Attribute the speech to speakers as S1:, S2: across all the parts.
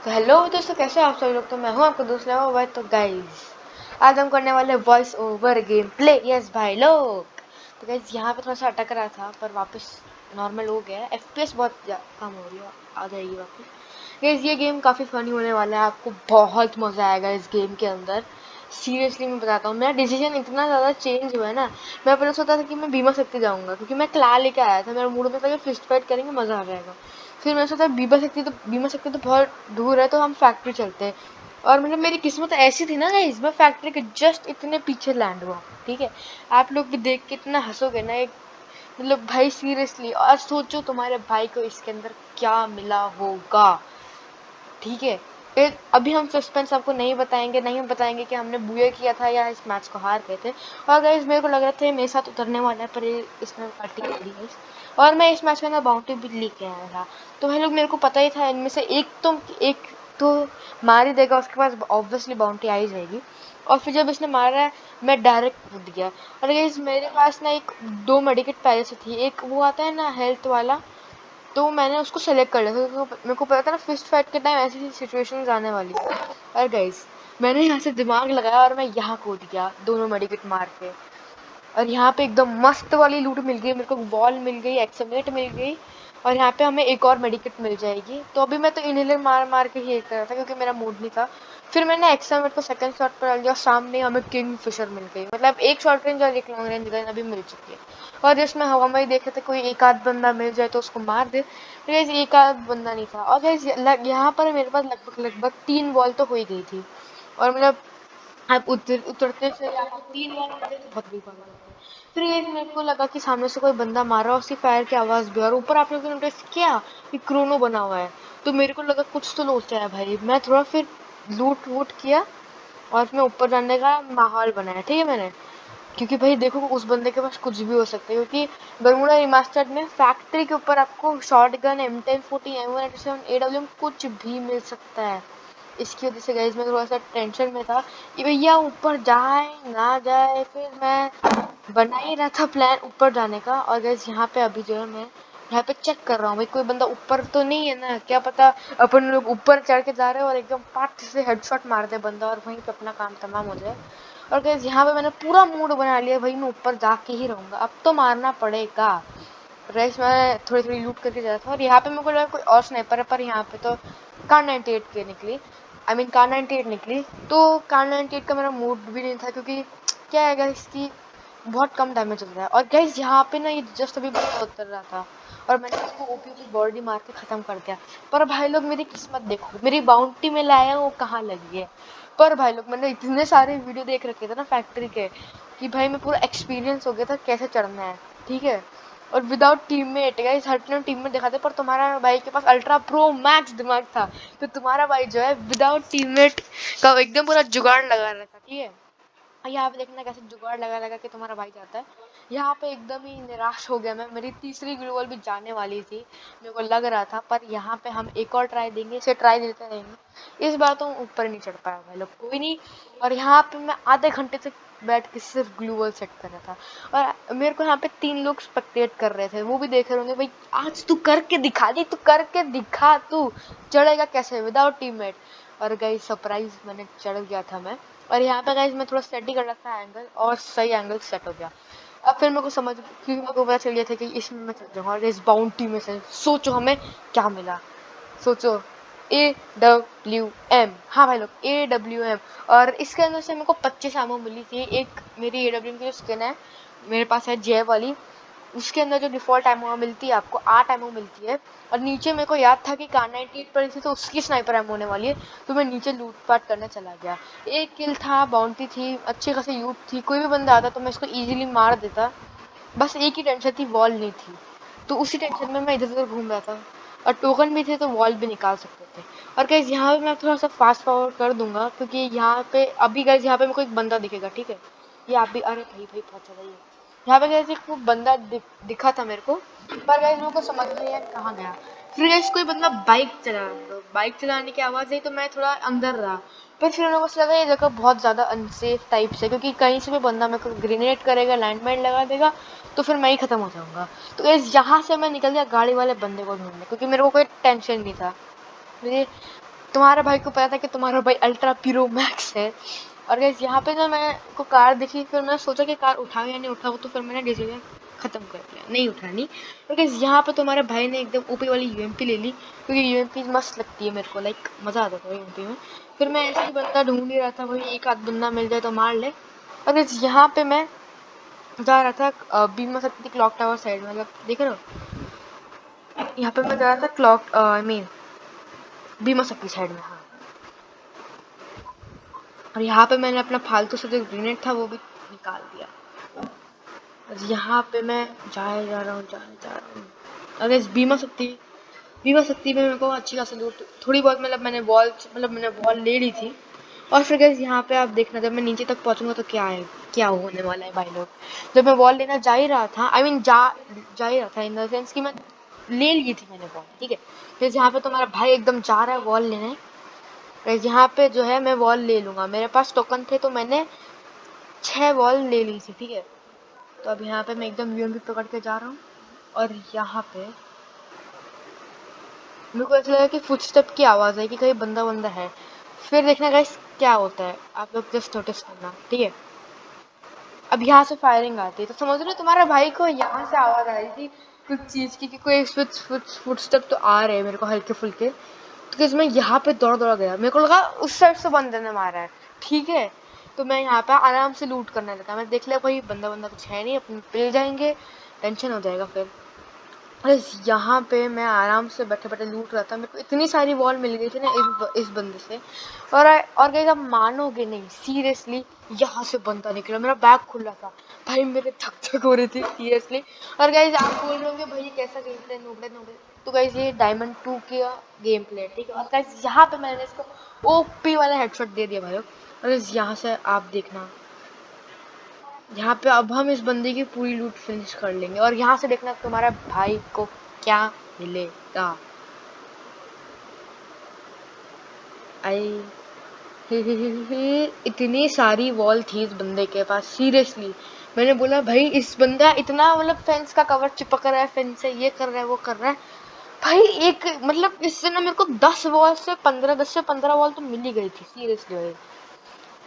S1: तो हेलो दोस्तों, कैसे हो आप सभी लोग। तो मैं हूं आपका दोस्त लगा हुआ है। तो गाइस, आज हम करने वाले voice over game play. Yes भाई लोग। तो गाइस, यहाँ पे थोड़ा सा अटक रहा था पर वापस नॉर्मल हो गया है। एफपीएस बहुत कम हो रही है, आ जाएगी वापस। गाइस, ये गेम काफ़ी फनी होने वाला है, आपको बहुत मज़ा आएगा इस गेम के अंदर। सीरियसली मैं बताता हूँ, मेरा डिसीजन इतना ज़्यादा चेंज हुआ है ना। मैं पहले सोचा था कि मैं बीमा शक्ति जाऊँगा, क्योंकि मैं क्ला लेके आया था। मेरा मूड में था कि फिस्ट फाइट करेंगे, मज़ा आ जाएगा। फिर मैंने सोचा बीमा शक्ति तो बहुत दूर है, तो हम फैक्ट्री चलते हैं। और मतलब मेरी किस्मत ऐसी थी ना गाइस, मैं फैक्ट्री के जस्ट इतने पीछे लैंड हुआ। ठीक है, आप लोग भी देख के इतना हंसोगे ना। एक मतलब भाई सीरियसली, और सोचो तुम्हारे भाई को इसके अंदर क्या मिला होगा। ठीक है, फिर अभी हम सस्पेंस आपको नहीं बताएंगे, नहीं हम बताएंगे कि हमने बुए किया था या इस मैच को हार गए थे। और गाइस, मेरे को लग रहा था मेरे साथ उतरने वाला है, पर ये इसने पार्टी कर दी गाइस। और मैं इस मैच में ना बाउंटी भी लेके आया था। तो भाई लोग, मेरे को पता ही था इनमें से एक तो मार ही देगा, उसके पास ऑब्वियसली बाउंटी आ ही जाएगी। और फिर जब इसने मारा है, मैं डायरेक्ट कूद गया। और गाइस, मेरे पास ना एक दो मेडिकेट पहले से थी। एक वो आता है ना हेल्थ वाला, तो मैंने उसको सेलेक्ट कर लिया था, क्योंकि मेरे को पता था ना फिस्ट फाइट के टाइम ऐसी सिचुएशन आने वाली है। और गाइस, मैंने यहाँ से दिमाग लगाया और मैं यहाँ कूद गया दोनों मेडिकेट मार के। और यहाँ पे एकदम मस्त वाली लूट मिल गई मेरे को, वॉल मिल गई, एक्समेट मिल गई। और यहाँ पे हमें एक और मेडिकेट मिल जाएगी। तो अभी मैं तो इनहेलर मार मार के ही कर रहा था, क्योंकि मेरा मूड नहीं था। फिर मैंने एक्समेट को सेकंड शॉट पर डाल दिया, सामने हमें किंग फिशर मिल गई। मतलब एक शॉर्ट रेंज और एक लॉन्ग रेंज गन अभी मिल चुकी है। और जिसमें हवा में ही देखे थे, कोई एक आध बंदा मिल जाए तो उसको मार दे। गाइस, एक आध बंदा नहीं था। और गाइस, यहाँ पर मेरे पास लगभग लगभग 3 बॉल तो हो ही गई थी। और मतलब आप उतरते से आपको 3 बार मारे तो बहुत बुरी बात है। फिर ये मेरे को लगा कि सामने से कोई बंदा मार रहा है, उसकी फायर की आवाज़ भी। और ऊपर आप लोगों ने नोटिस किया कि क्रोनो बना हुआ है। तो मेरे को लगा कुछ तो लोचा है भाई। मैं थोड़ा फिर लूट वूट किया और मैं ऊपर जाने का माहौल बनाया। ठीक है मैंने, क्योंकि भाई देखो, उस बंदे के पास कुछ भी हो सकता है। क्योंकि बरमूडा रिमास्टर्ड में फैक्ट्री के ऊपर आपको short gun, M1040, M187, AWM कुछ भी मिल सकता है। इसकी वजह से गाइस, मैं थोड़ा सा टेंशन में था कि भैया ऊपर जाए ना जाए। फिर मैं बना ही रहा था प्लान ऊपर जाने का। और गाइस, यहाँ पे अभी जो है मैं यहाँ पे चेक कर रहा हूँ भाई, कोई बंदा ऊपर तो नहीं है ना। क्या पता अपन लोग ऊपर चढ़ के जा रहे हैं और एकदम पाट से हेडशॉट मार दे बंदा और वहीं पे अपना काम तमाम हो जाए। और गाइस, यहाँ पे मैंने पूरा मूड बना लिया भाई, मैं ऊपर जाके ही रहूंगा, अब तो मारना पड़ेगा। गाइस, मैं थोड़ी थोड़ी लूट करके जा रहा था और यहाँ पे मेरे को लगा कोई और स्नाइपर है, पर यहाँ पे तो कार 98 के निकली। आई मीन कार 98 निकली। तो कार 98 का मेरा मूड भी नहीं था, क्योंकि क्या है गाइस कि बहुत कम डैमेज हो रहा है। और गाइस, यहाँ पे ना ये जस्ट अभी बंदा उतर रहा था और मैंने उसको ओपी की बॉडी मार के खत्म कर दिया। पर भाई लोग, मेरी किस्मत देखो, मेरी बाउंटी में लाया वो कहाँ लगी है। पर भाई लोग, मैंने इतने सारे वीडियो देख रखे थे ना फैक्ट्री के, कि भाई मैं पूरा एक्सपीरियंस हो गया था कैसे चढ़ना है। ठीक है, और विदाउट टीममेट गाइस, हर टीममेट दिखाते, पर तुम्हारा भाई के पास अल्ट्रा प्रो मैक्स दिमाग था। तो तुम्हारा भाई जो है विदाउट टीममेट का एकदम पूरा जुगाड़ लगा रहा था। ठीक है, यहाँ पे देखना कैसे जुगाड़ लगा लगा के तुम्हारा भाई जाता है। यहाँ पे एकदम ही निराश हो गया मैं, मेरी तीसरी ग्लूवॉल भी जाने वाली थी, मेरे को लग रहा था। पर यहाँ पे हम एक और ट्राई देंगे, इसे ट्राई देते रहेंगे। इस बार तो ऊपर नहीं चढ़ पाया भाई लोग, कोई नहीं। और यहाँ पे मैं आधे घंटे तक बैठ के सिर्फ ग्लूवॉल सेट कर रहा था। और मेरे को यहाँ पे 3 लोग स्पेक्टेट कर रहे थे, वो भी देख रहे होंगे भाई, आज तू करके दिखा दी, तू करके दिखा, तू चढ़ेगा कैसे विदाउट टीममेट। और गाइस, सरप्राइज, मैंने चढ़ गया था मैं। और यहाँ पे गाइस, मैं थोड़ा सेट ही कर रहा था एंगल, और सही एंगल सेट हो गया। अब फिर मेरे को समझ, क्योंकि मेरे को पता चल गया था कि इसमें मैं चल जाऊंगा। और इस बाउंटी में से सोचो हमें क्या मिला। सोचो, AWM। हाँ भाई लोग, AWM। और इसके अंदर से मेरे को 25 एमओ मिली थी। एक मेरी AWM की जो स्किन है मेरे पास है, जे वाली, उसके अंदर जो डिफ़ॉल्ट एमओ मिलती है आपको 8 एमओ मिलती है। और नीचे मेरे को याद था कि कार 98 पड़ी थी, तो उसकी स्नाइपर एमओ होने वाली है। तो मैं नीचे लूटपाट करने चला गया। एक किल था, बाउंटी थी, अच्छी खासी लूट थी, कोई भी बंदा आता तो मैं इसको इजीली मार देता। बस एक ही टेंशन थी, वॉल नहीं थी। तो उसी टेंशन में मैं इधर उधर घूम रहा था। और टोकन भी थे, तो वॉल भी निकाल सकते थे। और गाइस, यहाँ पे मैं थोड़ा सा फास्ट फॉरवर्ड कर दूंगा, क्योंकि यहाँ पे अभी गाइस, यहाँ पे मेरे को एक बंदा दिखेगा। ठीक है, ये आप भी, अरे भाई भाई बहुत ज़्यादा ही है। यहाँ पे गाइस एक वो बंदा दिखा था मेरे को, पर गाइस मेरे को समझ नहीं आया कहाँ गया। फिर गाइस, कोई बंदा बाइक चला रहा था, बाइक चलाने की आवाज़ आई तो मैं थोड़ा अंदर रहा। पर फिर मेरे को लगा ये जगह बहुत ज़्यादा अनसेफ टाइप से, क्योंकि कहीं से भी बंदा मेरे को ग्रेनेड करेगा, लैंडमाइन लगा देगा, तो फिर मैं ही ख़त्म हो जाऊंगा। तो गाइस, यहाँ से मैं निकल गया गाड़ी वाले बंदे को ढूंढने, क्योंकि मेरे को कोई टेंशन नहीं था। मुझे तुम्हारे भाई को पता था कि तुम्हारा भाई अल्ट्रा प्रो मैक्स है। और गाइस यहाँ पे जब मैं को कार दिखी, फिर मैं सोचा कि कार उठाऊं या नहीं उठाऊं, तो फिर मैंने डिसीजन खत्म कर दिया, नहीं उठानी। और गाइस यहाँ पे तुम्हारे भाई ने एकदम ऊपी वाली यूएमपी ले ली, क्योंकि यूएमपी मस्त लगती है मेरे को, लाइक मजा आता था यूएमपी में। फिर मैं ऐसे ही बंदा ढूंढ ही रहा था, वही एक आध बंदा मिल जाए तो मार ले। और गाइस यहाँ पे मैं जा रहा था बीमा शक्ति क्लॉक टावर साइड में, मतलब देख रहे हो, यहाँ पे मैं जा रहा था क्लॉक आई मीन बीमा शक्ति साइड में। हाँ, और यहाँ पे मैंने अपना फालतू से जो ग्रेनेड था वो भी निकाल दिया। और यहाँ पे मैं जा रहा हूँ। और इस बीमा शक्ति में मेरे को अच्छी खासी लूट थोड़ी बहुत, मतलब मैंने वॉल ले ली थी। और फिर गैस यहाँ पे आप देखना, जब मैं नीचे तक पहुंचूंगा तो क्या होने वाला है भाई लोग। जब मैं वॉल लेना जा ही रहा था, आई मीन जा ही रहा था इन द सेंस कि मैं ले ली थी मैंने वॉल, ठीक है। फिर यहाँ पे तुम्हारा भाई एकदम जा रहा है वॉल लेने। यहाँ पे जो है मैं वॉल ले लूंगा, मेरे पास टोकन थे तो मैंने 6 वॉल ले ली थी, ठीक है। तो अब यहाँ पे मैं एकदम यूएमपी पकड़ के जा रहा हूँ। और यहाँ पे मेरे को ऐसा लगा कि फुटस्टेप की आवाज़ है, कि कहीं बंदा है। फिर देखना गाइस क्या होता है, आप लोग जस्ट नोटिस करना, ठीक है। अब यहाँ से फायरिंग आती है, तो समझ लो तुम्हारे भाई को यहाँ से आवाज़ आ रही थी कुछ चीज़ की, कि कोई फुटस्टेप तो आ रहे हैं मेरे को हल्के फुल्के। तो कैसे मैं यहाँ पे दौड़ गया, मेरे को लगा उस साइड से बंदे ने मारा है, ठीक है। तो मैं यहाँ पे आराम से लूट करने लगा, मैं देख लिया कोई बंदा कुछ है नहीं, अपने पिल जाएंगे, टेंशन हो जाएगा फिर। बस यहाँ पे मैं आराम से बैठे लूट रहा था, मेरे को इतनी सारी वॉल मिल गई थी ना इस बंदे से। और गाइस आप मानोगे नहीं, सीरियसली यहाँ से बंदा निकला, मेरा बैग खुला था भाई, मेरे धक हो रही थी सीरियसली। और गाइस आप बोल रहे होंगे भाई कैसा गेम प्ले, नोबड़े। तो गाइस ये डायमंड 2 का गेम प्ले, ठीक है। और गाइस यहाँ पे मैंने इसको ओपी वाला हेडशॉट दे दिया भाई। और यहाँ से आप देखना, यहाँ पे अब हम इस बंदे की पूरी लूट फिनिश कर लेंगे। और यहाँ से देखना तुम्हारा भाई को क्या मिलेगा। आई इतनी सारी वॉल थी इस बंदे के पास, सीरियसली। मैंने बोला भाई इस बंदा इतना मतलब फेंस का कवर चिपक रहा है, फेंस से ये कर रहा है वो कर रहा है भाई। एक मतलब इससे ना मेरे को 10 से 15 वॉल तो मिल ही गई थी सीरियसली भाई।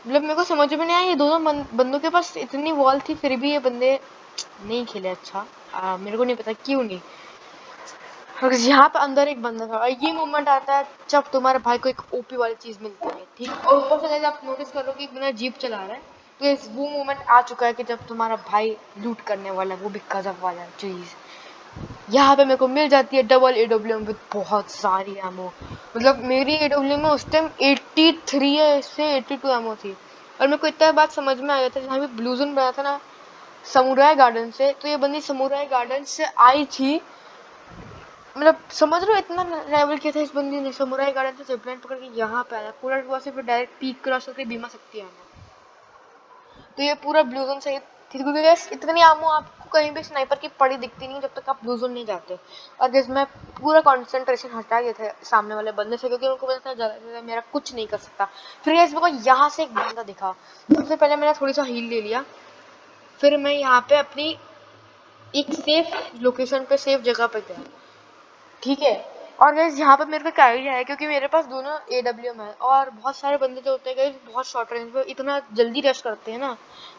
S1: मतलब मेरे को समझ में नहीं आया, ये दोनों बंदों के पास इतनी वॉल थी, फिर भी ये बंदे नहीं खेले अच्छा। मेरे को नहीं पता क्यों नहीं। और यहाँ पे अंदर एक बंदा था, और ये मोमेंट आता है जब तुम्हारे भाई को एक ओपी वाली चीज मिलती है, ठीक। और ऊपर से आप नोटिस करो कि बिना जीप चला रहा है, तो इस वो मोमेंट आ चुका है कि जब तुम्हारा भाई लूट करने वाला है, वो भी गजब वाला चीज। यहाँ पे मेरे को मिल जाती है डबल एडब्ल्यूएम विद बहुत सारी एमो। मतलब मेरी एडब्ल्यूएम में उस टाइम 83 या इससे 82 एमो थी। और मेरे को इतना बात समझ में आ गया था, जहाँ भी ब्लू जोन बना था ना समुराई गार्डन से, तो ये बंदी समुराई गार्डन से आई थी। मतलब समझ रहे हो इतना ट्रैवल किया था इस बंदी ने, समुराई गार्डन से जिपलाइन पकड़ के यहाँ पे आया, पूरा हुआ से फिर डायरेक्ट पीक क्रॉस करके बीमा सकती है। तो ये पूरा ब्लू जोन सही थी, क्योंकि गैस इतनी आमो आपको कहीं भी स्नाइपर की पड़ी दिखती नहीं जब तक आप ब्लू जोन नहीं जाते। और गैस मैं पूरा कंसंट्रेशन हटा गया था सामने वाले बंदे से, क्योंकि उनको पता था ज़्यादा मेरा कुछ नहीं कर सकता। फिर गैस मेरे को यहाँ से एक बंदा दिखा, सबसे पहले मैंने थोड़ी सा हील ले लिया। फिर मैं यहाँ पे अपनी एक सेफ लोकेशन पे, सेफ जगह पे गया, ठीक है। और गाइस यहाँ पे मेरे को एक आइडिया है, क्योंकि मेरे पास दोनों एडब्ल्यूएम है, और बहुत सारे बंदे जो होते हैं गाइस बहुत शॉर्ट रेंज पे इतना जल्दी रश करते हैं ना,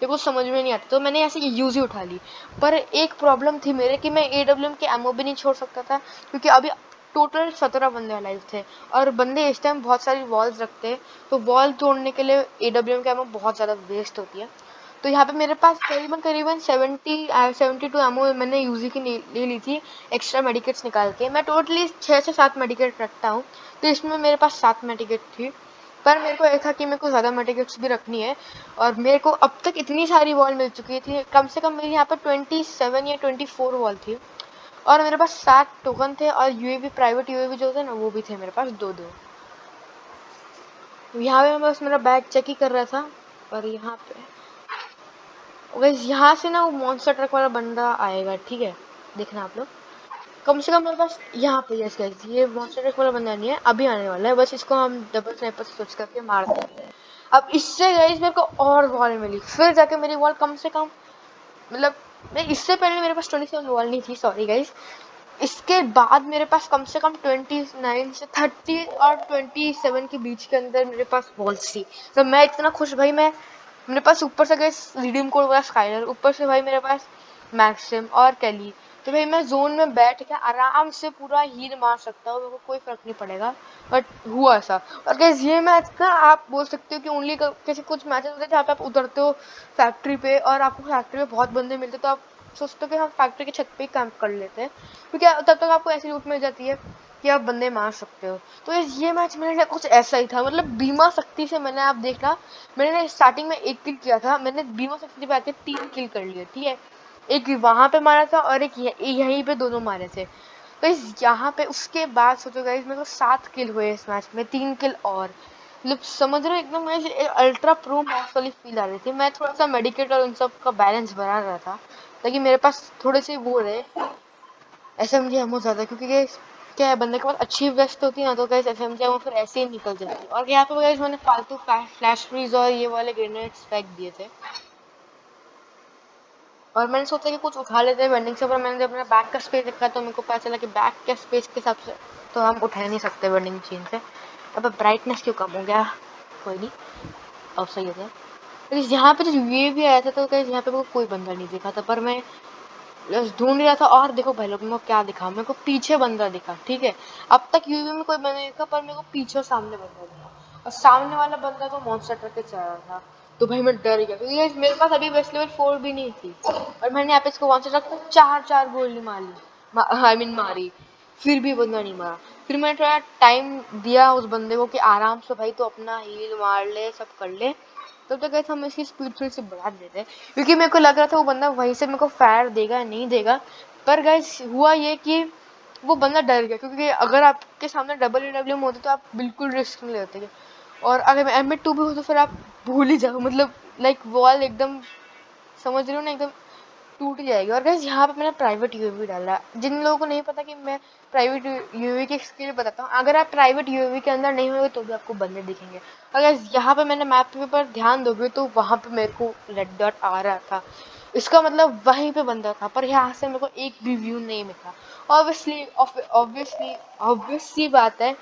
S1: ये कुछ समझ में नहीं आता, तो मैंने ऐसे यूज ही उठा ली। पर एक प्रॉब्लम थी मेरे, कि मैं एडब्ल्यूएम के एमओ भी नहीं छोड़ सकता था, क्योंकि अभी टोटल 17 बंदे अलाइव थे, और बंदे इस टाइम बहुत सारी वॉल्स रखते हैं, तो वॉल तोड़ने के लिए एडब्ल्यूएम के एमओ बहुत ज़्यादा वेस्ट होती है। तो यहाँ पे मेरे पास करीबन 72 एमओ मैंने यूजी की ले ली थी, एक्स्ट्रा मेडिकेट्स निकाल के। मैं टोटली 6 से 7 मेडिकेट रखता हूँ, तो इसमें मेरे पास 7 मेडिकेट थी। पर मेरे को ये था कि मेरे को ज़्यादा मेडिकेट्स भी रखनी है, और मेरे को अब तक इतनी सारी वॉल मिल चुकी थी, कम से कम मेरी यहाँ पर 27 या 24 वॉल थी। और मेरे पास 7 टोकन थे, और यूएवी प्राइवेट यूएवी जो थे ना वो भी थे मेरे पास 2-2। यहाँ पे मैं बस मेरा बैग चेक ही कर रहा था। और यहाँ पे गाइस यहाँ से ना वो मॉन्स्टर ट्रक वाला बंदा आएगा, ठीक है, देखना आप लोग। कम से कम मेरे पास यहाँ पे, यस गाइस, ये मॉन्स्टर ट्रक वाला बंदा नहीं है, अभी आने वाला है, बस इसको हम डबल स्नाइपर से स्विच करके मार देते हैं। अब इससे गाइस मेरे को और वॉल मिली, फिर जाके मेरी वॉल कम से कम, मतलब मैं इससे पहले मेरे पास 27 वॉल नहीं थी, सॉरी गाइस। इसके बाद मेरे पास कम से कम 29 से 30 और 27 के बीच के अंदर मेरे पास बॉल्स थी। तो मैं इतना खुश भाई, मैं मेरे पास ऊपर से गए रिडीम कोड वाला स्काइलर, ऊपर से भाई मेरे पास मैक्सिम और कैली। तो भाई मैं जोन में बैठ के आराम से पूरा हील मार सकता हूँ, मेरे को कोई फर्क नहीं पड़ेगा। बट हुआ ऐसा। और गैस ये मैच ना आप बोल सकते हो कि ओनली कैसे कुछ मैचेस होते हैं जहाँ पे आप उतरते हो फैक्ट्री पे और आपको फैक्ट्री में बहुत बंदे मिलते, तो आप सोचते हो कि हम फैक्ट्री की छत पे ही कैंप कर लेते हैं, क्योंकि तब तक आपको ऐसी लूट मिल जाती है कि आप बंदे मार सकते हो। तो ये मैच मेरे लिए कुछ ऐसा ही था, मतलब बीमा शक्ति से मैंने, आप देखना, मैंने स्टार्टिंग में 1 किल किया था, मैंने बीमा शक्ति पे आके 3 किल कर लिए, ठीक है। एक वहां पे मारा था और एक यहीं पे दोनों मारे थे। तो इस यहाँ पे उसके बाद सोचो गाइस मेरे को 7 किल हुए इस मैच में, 3 किल और, मतलब समझ रहे हो एकदम मुझे अल्ट्रा प्रो मैच वाली फील आ रही थी। मैं थोड़ा सा मेडिकेट और उन सब का बैलेंस बना रहा था ताकि मेरे पास थोड़े से वो रहे एसएमजी एमओ ज्यादा, क्योंकि क्या है बंदे के पास अच्छी वेस्ट होती है ना, तो गाइस एसएमजी एमओ फिर ऐसे ही निकल जाती है। और यहाँ पे गाइस मैंने फालतू फ्लैश फ्रीज और ये वाले ग्रेनेड्स फेंक दिए थे, और मैंने सोचा कि कुछ उठा लेते हैं वेंडिंग से, पर मैंने जब अपना बैग का स्पेस देखा तो मेरे को पता चला कि बैग के स्पेस के हिसाब से तो हम उठा नहीं सकते वेंडिंग मशीन से। अब ब्राइटनेस क्यों कम हो गया, कोई नहीं, अब सही हो गया। यहाँ पे जो यूएवी आया था तो गाइस यहाँ पे कोई बंदा नहीं दिखा था, पर मैं ढूंढ रहा था। और देखो भाई लोग, मेरे को क्या दिखा, मेरे को पीछे बंदा दिखा, ठीक है। अब तक यूवी में कोई बंदा नहीं दिखा, पर मेरे को पीछे और सामने बंदा दिखा, और सामने वाला बंदा तो मॉन्स्टर ट्रक के चल रहा था। तो भाई मैं डर गया, क्योंकि मेरे पास अभी बेस्ट लेवल 4 भी नहीं थी, और मैंने यहाँ पे इसको मॉन्स्टर ट्रक को 4 गोली मारी, फिर भी बंदा नहीं मारा। फिर मैंने थोड़ा टाइम दिया उस बंदे को कि आराम से भाई तो अपना हील मार ले, सब कर ले। तब तक हम इसकी स्पीड थोड़ी सी बढ़ा देते हैं, क्योंकि मेरे को लग रहा था वो बंदा वहीं से मेरे को फायर देगा नहीं देगा। पर गाइस हुआ ये कि वो बंदा डर गया, क्योंकि अगर आपके सामने डबल एडब्ल्यूएम होते तो आप बिल्कुल रिस्क नहीं लेते। और अगर एम2 भी हो तो फिर आप भूल ही जाओ, मतलब लाइक वॉल एकदम, समझ रहे हो ना, एकदम टूट जाएगी। और गाइस यहाँ पे मैंने प्राइवेट यूएवी डाला, जिन लोगों को नहीं पता कि मैं प्राइवेट यूएवी की स्किल बताता हूँ। अगर आप प्राइवेट यूएवी के अंदर नहीं होगे तो भी आपको बंदे दिखेंगे। अगर यहाँ पे मैंने मैप पे पर ध्यान दोगे तो वहां पे मेरे को रेड डॉट आ रहा था, इसका मतलब वहीं पे बंदा था, पर यहाँ से मेरे को एक भी व्यू नहीं मिला। ऑब्वियसली ऑब्वियसली ऑब्वियसली बात है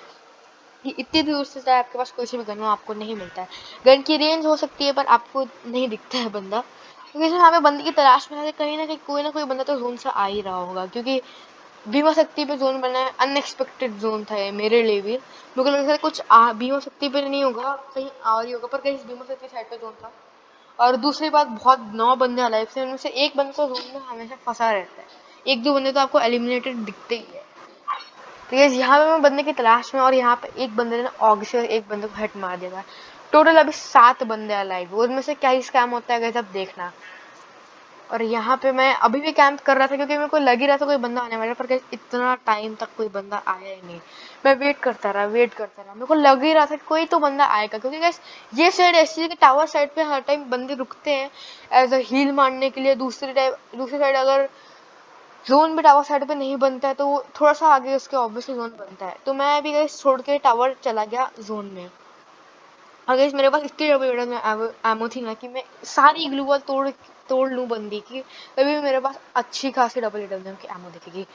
S1: कि इतनी दूर से चाहे आपके पास कोई सी भी गन हो आपको नहीं मिलता है। गन की रेंज हो सकती है पर आपको नहीं दिखता है बंदा, क्योंकि जब हमें बंदे की तलाश में कहीं ना कोई बंदा तो जोन से आ ही रहा होगा, क्योंकि बीमा शक्ति पे जोन बना है। अनएक्सपेक्टेड जोन था ये मेरे लिए भी, मेरे को लगा था कुछ बीमा शक्ति पे नहीं होगा, कहीं और ही होगा, पर कहीं बीमा शक्ति साइड पे जोन था। और दूसरी बात, बहुत 9 बंदे अलाइव थे, उनमें से एक बंदा तो जोन में हमेशा फंसा रहता है, 1-2 बंदे तो आपको एलिमिनेटेड दिखते ही है। तो ये यहाँ पे मैं बंदे की तलाश में, और यहाँ पे एक बंदे ने ऑग से एक बंदे को हेड मार दिया था। टोटल अभी 7 बंदे अलाइव, उनमें से क्या ही स्कैम होता है गाइस, अब देखना। और यहाँ पे मैं अभी भी कैंप कर रहा था, क्योंकि मेरे को लग ही रहा था कोई बंदा आने वाला, पर गाइस इतना टाइम तक कोई बंदा आया ही नहीं। मैं वेट करता रहा, मेरे को लग ही रहा था कि कोई तो बंदा आएगा, क्योंकि गाइस ये साइड ऐसी है कि टावर साइड पे हर टाइम बंदे रुकते हैं एज अ हील मारने के लिए। दूसरी साइड अगर जोन भी टावर साइड पे नहीं बनता है तो वो थोड़ा सा आगे उसके ऑब्वियसली जोन बनता है। तो मैं अभी गाइस छोड़ के टावर चला गया जोन में। और गाइस मेरे पास इतनी डबल में एमो थी ना कि मैं सारी ग्लू वॉल तोड़ तोड़ लूं बंदी की, तभी भी मेरे पास अच्छी खासी डबल की एमो दिखेगी।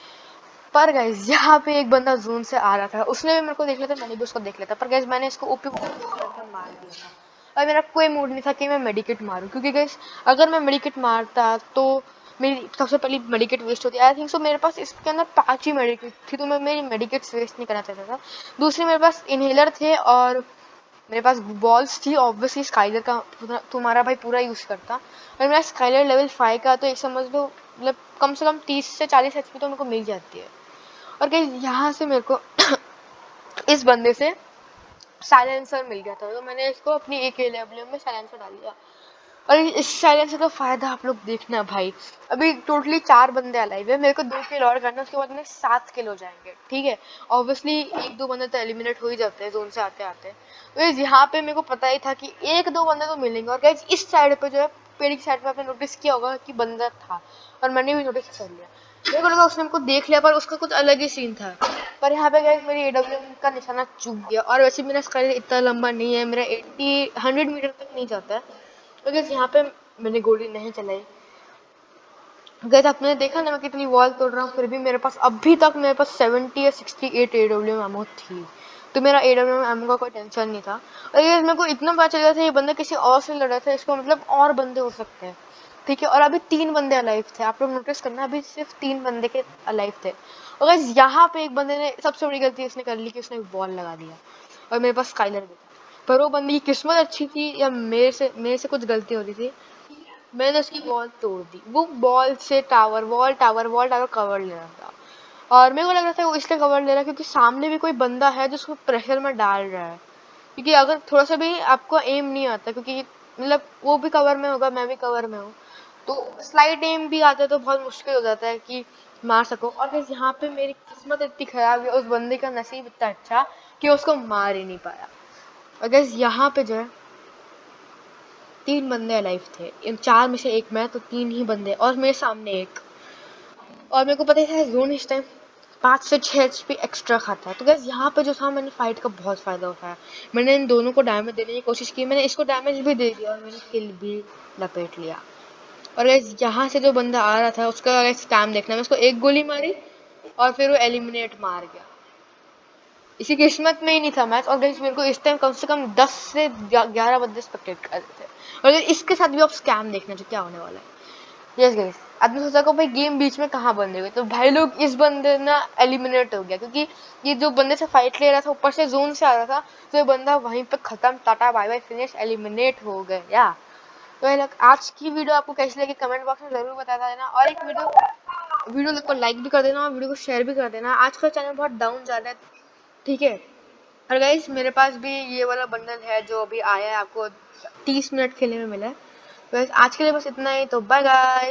S1: पर गाइस यहाँ पे एक बंदा जोन से आ रहा था, उसने भी मेरे को देख लिया था, मैंने भी उसको देख लिया था, पर गाइस मैंने इसको ओपी मार दिया था। और मेरा कोई मूड नहीं था कि मैं मेडिकेट मारूं, क्योंकि गाइस अगर मैं मेडिकेट मारता तो मेरी सबसे पहली मेडिकेट वेस्ट होती। आई थिंक सो मेरे पास इसके अंदर 5 ही मेडिकेट थी, तो मैं मेरी मेडिकेट्स वेस्ट नहीं करना चाहता था। दूसरी मेरे पास इनहेलर थे और मेरे पास बॉल्स थी, ऑब्वियसली स्काइलर का तुम्हारा भाई पूरा यूज करता। और मेरा स्काइलर लेवल 5 का, तो एक समझ लो मतलब कम से कम 30 से 40 एचपी तो मेरे को मिल जाती है। और गाइस यहाँ से मेरे को इस बंदे से साइलेंसर मिल गया था, तो मैंने इसको अपनी एक लेवल में साइलेंसर डाल दिया। और इस साइलेंसर का फायदा आप लोग देखना भाई, अभी टोटली 4 बंदे अलाइव है, मेरे को 2 किल और करना, उसके बाद में 7 किल हो जाएंगे, ठीक है। ऑब्वियसली 1-2 बंदे तो एलिमिनेट हो ही जाते हैं जोन से आते आते। तो यहाँ पे मेरे को पता ही था कि 1-2 बंदे तो मिलेंगे। और गाइस इस साइड पे जो है पेड़ की साइड पे आपने नोटिस किया होगा कि बंदा था, और मैंने भी नोटिस कर लिया। मेरे को लगा उसने हमको देख लिया, पर उसका कुछ अलग ही सीन था। पर यहाँ पे गाइस मेरी एडब्ल्यूएम का निशाना चूक गया, और वैसे मेरा स्काई इतना लंबा नहीं है, मेरा 100 मीटर तक नहीं जाता है। तो गाइस यहाँ पे मैंने गोली नहीं चलाई, गैस आपने देखा ना मैं कितनी वॉल तोड़ रहा हूँ, फिर भी मेरे पास अभी तक मेरे पास 70 या 68 AWM एमो थी। तो मेरा AWM एमो का कोई टेंशन नहीं था। और ये मेरे को इतना पता चल गया था ये बंदा किसी और से लड़ रहा था, इसको मतलब और बंदे हो सकते हैं। ठीक है, और अभी 3 बंदे अलाइव थे, आप लोग नोटिस करना, अभी सिर्फ 3 बंदे के अलाइव थे। और गाइस यहाँ पे एक बंदे ने सबसे बड़ी गलती उसने कर ली कि उसने वॉल लगा दिया, और मेरे पास स्काइलर भी था। पर वो बंदी की किस्मत अच्छी थी या मेरे से कुछ गलती हो रही थी, मैंने उसकी वॉल तोड़ दी। वो बॉल से टावर, वॉल टावर कवर ले रहा था, और मेरे को लग रहा था वो इसलिए कवर ले रहा है क्योंकि सामने भी कोई बंदा है जो उसको प्रेशर में डाल रहा है। क्योंकि अगर थोड़ा सा भी आपको एम नहीं आता, क्योंकि मतलब वो भी कवर में होगा, मैं भी कवर में हूँ, तो स्लाइड एम भी आता है तो बहुत मुश्किल हो जाता है कि मार सको। और फिर यहाँ पे मेरी किस्मत इतनी खराब है, उस बंदे का नसीब इतना अच्छा कि उसको मार ही नहीं पाया। और गाइस यहाँ पे जो है 3 बंदे अलाइव थे, इन 4 में से एक मैं, तो 3 ही बंदे, और मेरे सामने एक। और मेरे को पता ही था जोन इस टाइम 5 से 6 HP एक्स्ट्रा खाता है। तो गैस यहाँ पे जो था मैंने फाइट का बहुत फ़ायदा उठाया। मैंने इन दोनों को डैमेज देने की कोशिश की, मैंने इसको डैमेज भी दे दिया, और मैंने किल भी लपेट लिया। और गैस यहाँ से जो बंदा आ रहा था उसका गैस काम देखना, मैं उसको एक गोली मारी और फिर वो एलिमिनेट मार गया। इसी किस्मत में ही नहीं था मैच। और गाइस मेरे को इस टाइम कम से कम 10 से 11 बंदे स्पेक्टेट कर रहे थे, और इसके साथ भी आप स्कैम देखना जो क्या होने वाला है। यस गाइस, आपने सोचा को भाई गेम बीच में कहाँ बंद हो गए, तो भाई लोग इस बंदे ना एलिमिनेट हो गया, क्योंकि ये जो बंदे से फाइट ले रहा था ऊपर से जोन से आ रहा था, तो ये बंदा वहीं पे खत्म, tata bye bye finish, eliminate हो गया। तो ये लोग आज की वीडियो आपको कैसी लगी कमेंट बॉक्स में जरूर बता देना, और एक वीडियो को लाइक भी कर देना और वीडियो को शेयर भी कर देना। आज का चैनल बहुत डाउन जा रहा है, ठीक है। और गाइस मेरे पास भी ये वाला बंडल है जो अभी आया है, आपको 30 मिनट खेलने में मिला है। तो आज के लिए बस इतना ही, तो बाय गाइस।